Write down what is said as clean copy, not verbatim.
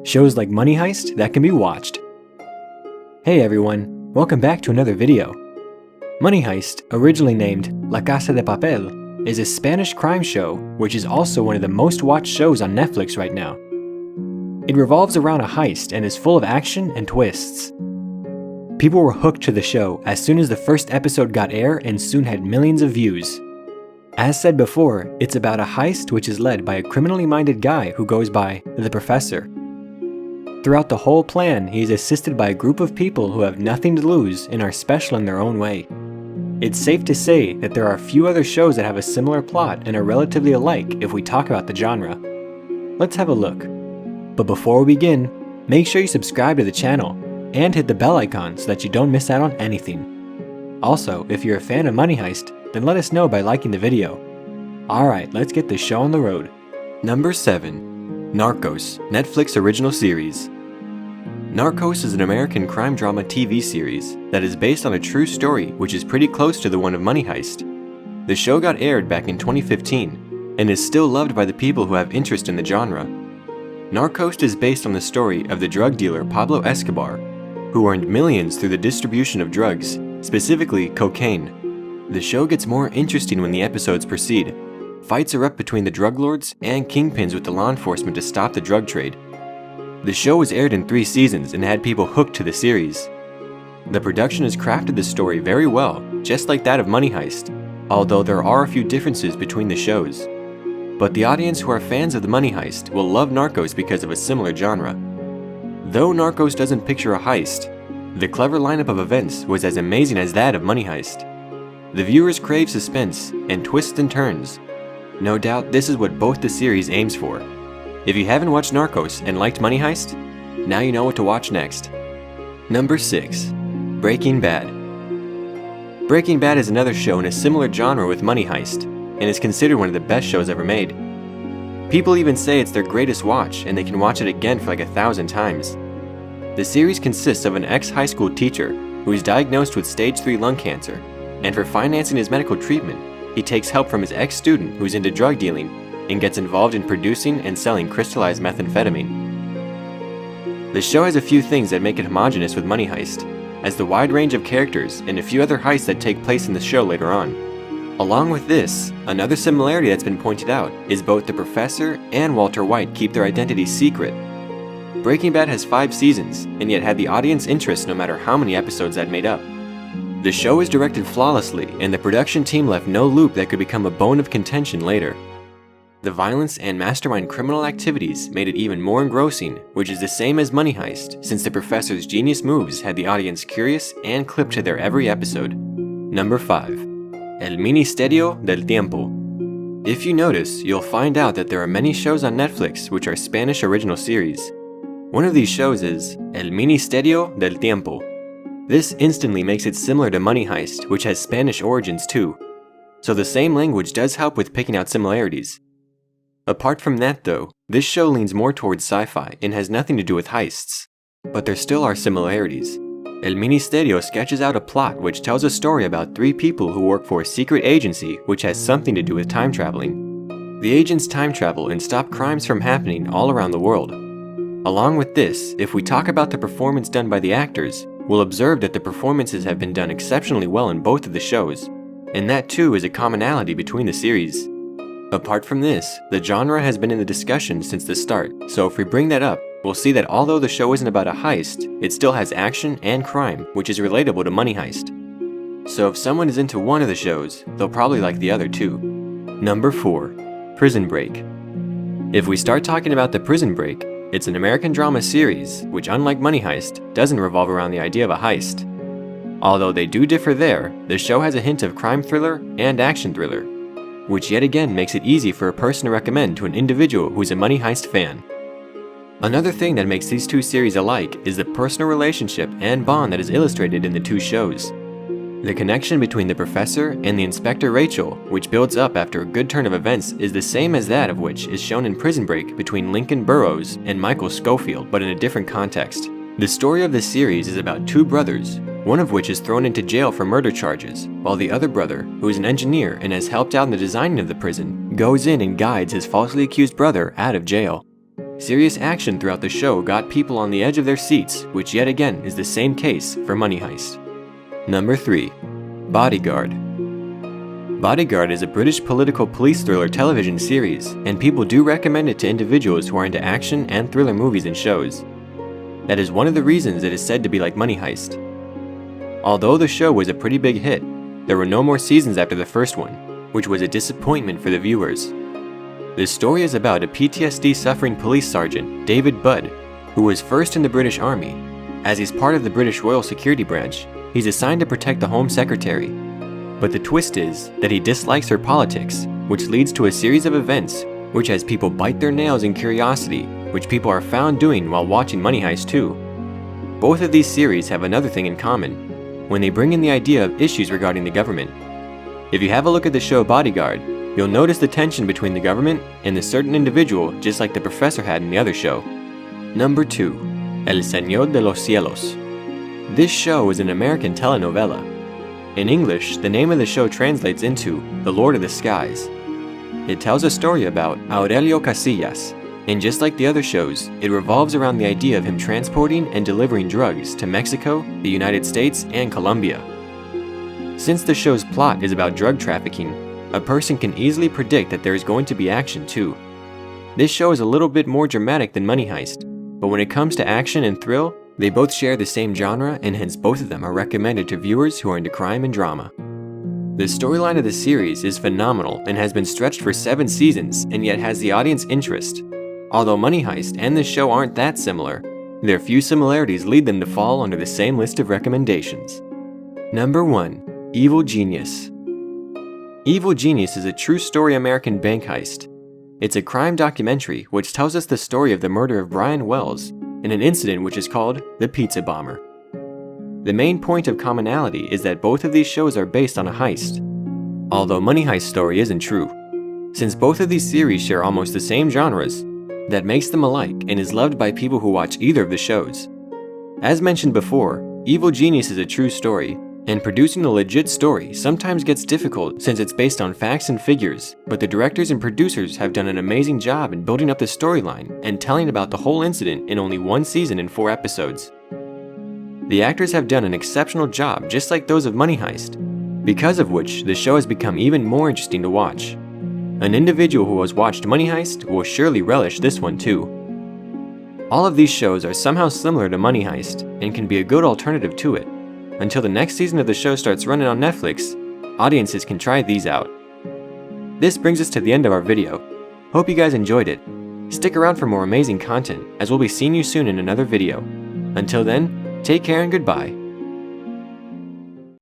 shows like Money Heist that can be watched. Hey everyone, welcome back to another video. Money Heist, originally named La Casa de Papel, is a Spanish crime show which is also one of the most watched shows on Netflix right now. It revolves around a heist and is full of action and twists. People were hooked to the show as soon as the first episode got air and soon had millions of views. As said before, it's about a heist which is led by a criminally minded guy who goes by the Professor. Throughout the whole plan, he is assisted by a group of people who have nothing to lose and are special in their own way. It's safe to say that there are a few other shows that have a similar plot and are relatively alike if we talk about the genre. Let's have a look. But before we begin, make sure you subscribe to the channel and hit the bell icon so that you don't miss out on anything. Also, if you're a fan of Money Heist, then let us know by liking the video. Alright, let's get this show on the road. Number 7. Narcos, Netflix original series. Narcos is an American crime drama TV series that is based on a true story which is pretty close to the one of Money Heist. The show got aired back in 2015 and is still loved by the people who have interest in the genre. Narcos is based on the story of the drug dealer Pablo Escobar, who earned millions through the distribution of drugs, specifically cocaine. The show gets more interesting when the episodes proceed. Fights erupt between the drug lords and kingpins with the law enforcement to stop the drug trade. The show was aired in 3 seasons and had people hooked to the series. The production has crafted the story very well, just like that of Money Heist, although there are a few differences between the shows. But the audience who are fans of the Money Heist will love Narcos because of a similar genre. Though Narcos doesn't picture a heist, the clever lineup of events was as amazing as that of Money Heist. The viewers crave suspense and twists and turns. No doubt this is what both the series aims for. If you haven't watched Narcos and liked Money Heist, now you know what to watch next. Number 6. Breaking Bad. Breaking Bad is another show in a similar genre with Money Heist, and is considered one of the best shows ever made. People even say it's their greatest watch and they can watch it again for like 1,000 times. The series consists of an ex-high school teacher who is diagnosed with stage 3 lung cancer, and for financing his medical treatment, he takes help from his ex-student who's into drug dealing and gets involved in producing and selling crystallized methamphetamine. The show has a few things that make it homogeneous with Money Heist, as the wide range of characters and a few other heists that take place in the show later on. Along with this, another similarity that's been pointed out is both the Professor and Walter White keep their identities secret. Breaking Bad has 5 seasons, and yet had the audience interest no matter how many episodes that made up. The show is directed flawlessly, and the production team left no loop that could become a bone of contention later. The violence and mastermind criminal activities made it even more engrossing, which is the same as Money Heist, since the Professor's genius moves had the audience curious and clipped to their every episode. Number 5. El Ministerio del Tiempo. If you notice, you'll find out that there are many shows on Netflix which are Spanish original series. One of these shows is El Ministerio del Tiempo. This instantly makes it similar to Money Heist, which has Spanish origins too. So the same language does help with picking out similarities. Apart from that though, this show leans more towards sci-fi and has nothing to do with heists. But there still are similarities. El Ministerio sketches out a plot which tells a story about 3 people who work for a secret agency which has something to do with time traveling. The agents time travel and stop crimes from happening all around the world. Along with this, if we talk about the performance done by the actors, we'll observe that the performances have been done exceptionally well in both of the shows, and that too is a commonality between the series. Apart from this, the genre has been in the discussion since the start, so if we bring that up, we'll see that although the show isn't about a heist, it still has action and crime, which is relatable to Money Heist. So if someone is into one of the shows, they'll probably like the other too. Number 4. Prison Break. If we start talking about the Prison Break, it's an American drama series, which unlike Money Heist, doesn't revolve around the idea of a heist. Although they do differ there, the show has a hint of crime thriller and action thriller, which yet again makes it easy for a person to recommend to an individual who's a Money Heist fan. Another thing that makes these 2 series alike is the personal relationship and bond that is illustrated in the 2 shows. The connection between the Professor and the Inspector Rachel, which builds up after a good turn of events, is the same as that of which is shown in Prison Break between Lincoln Burrows and Michael Scofield, but in a different context. The story of this series is about 2 brothers, one of which is thrown into jail for murder charges, while the other brother, who is an engineer and has helped out in the designing of the prison, goes in and guides his falsely accused brother out of jail. Serious action throughout the show got people on the edge of their seats, which yet again is the same case for Money Heist. Number 3. Bodyguard. Bodyguard is a British political police thriller television series, and people do recommend it to individuals who are into action and thriller movies and shows. That is one of the reasons it is said to be like Money Heist. Although the show was a pretty big hit, there were no more seasons after the first one, which was a disappointment for the viewers. The story is about a PTSD-suffering police sergeant, David Budd, who was first in the British Army. As he's part of the British Royal Security Branch, he's assigned to protect the Home Secretary. But the twist is that he dislikes her politics, which leads to a series of events which has people bite their nails in curiosity, which people are found doing while watching Money Heist too. Both of these series have another thing in common, when they bring in the idea of issues regarding the government. If you have a look at the show Bodyguard, you'll notice the tension between the government and the certain individual, just like the professor had in the other show. Number 2. El Señor de los Cielos. This show is an American telenovela. In English, the name of the show translates into The Lord of the Skies. It tells a story about Aurelio Casillas, and just like the other shows, it revolves around the idea of him transporting and delivering drugs to Mexico, the United States, and Colombia. Since the show's plot is about drug trafficking, a person can easily predict that there is going to be action too. This show is a little bit more dramatic than Money Heist, but when it comes to action and thrill, they both share the same genre, and hence both of them are recommended to viewers who are into crime and drama. The storyline of the series is phenomenal and has been stretched for 7 seasons and yet has the audience interest. Although Money Heist and this show aren't that similar, their few similarities lead them to fall under the same list of recommendations. Number 1. Evil Genius. Evil Genius is a true story American bank heist. It's a crime documentary which tells us the story of the murder of Brian Wells in an incident which is called the Pizza Bomber. The main point of commonality is that both of these shows are based on a heist, although Money Heist's story isn't true. Since both of these series share almost the same genres, that makes them alike and is loved by people who watch either of the shows. As mentioned before, Evil Genius is a true story, and producing a legit story sometimes gets difficult since it's based on facts and figures, but the directors and producers have done an amazing job in building up the storyline and telling about the whole incident in only 1 season and 4 episodes. The actors have done an exceptional job just like those of Money Heist, because of which the show has become even more interesting to watch. An individual who has watched Money Heist will surely relish this one too. All of these shows are somehow similar to Money Heist and can be a good alternative to it. Until the next season of the show starts running on Netflix, audiences can try these out. This brings us to the end of our video. Hope you guys enjoyed it. Stick around for more amazing content, as we'll be seeing you soon in another video. Until then, take care and goodbye.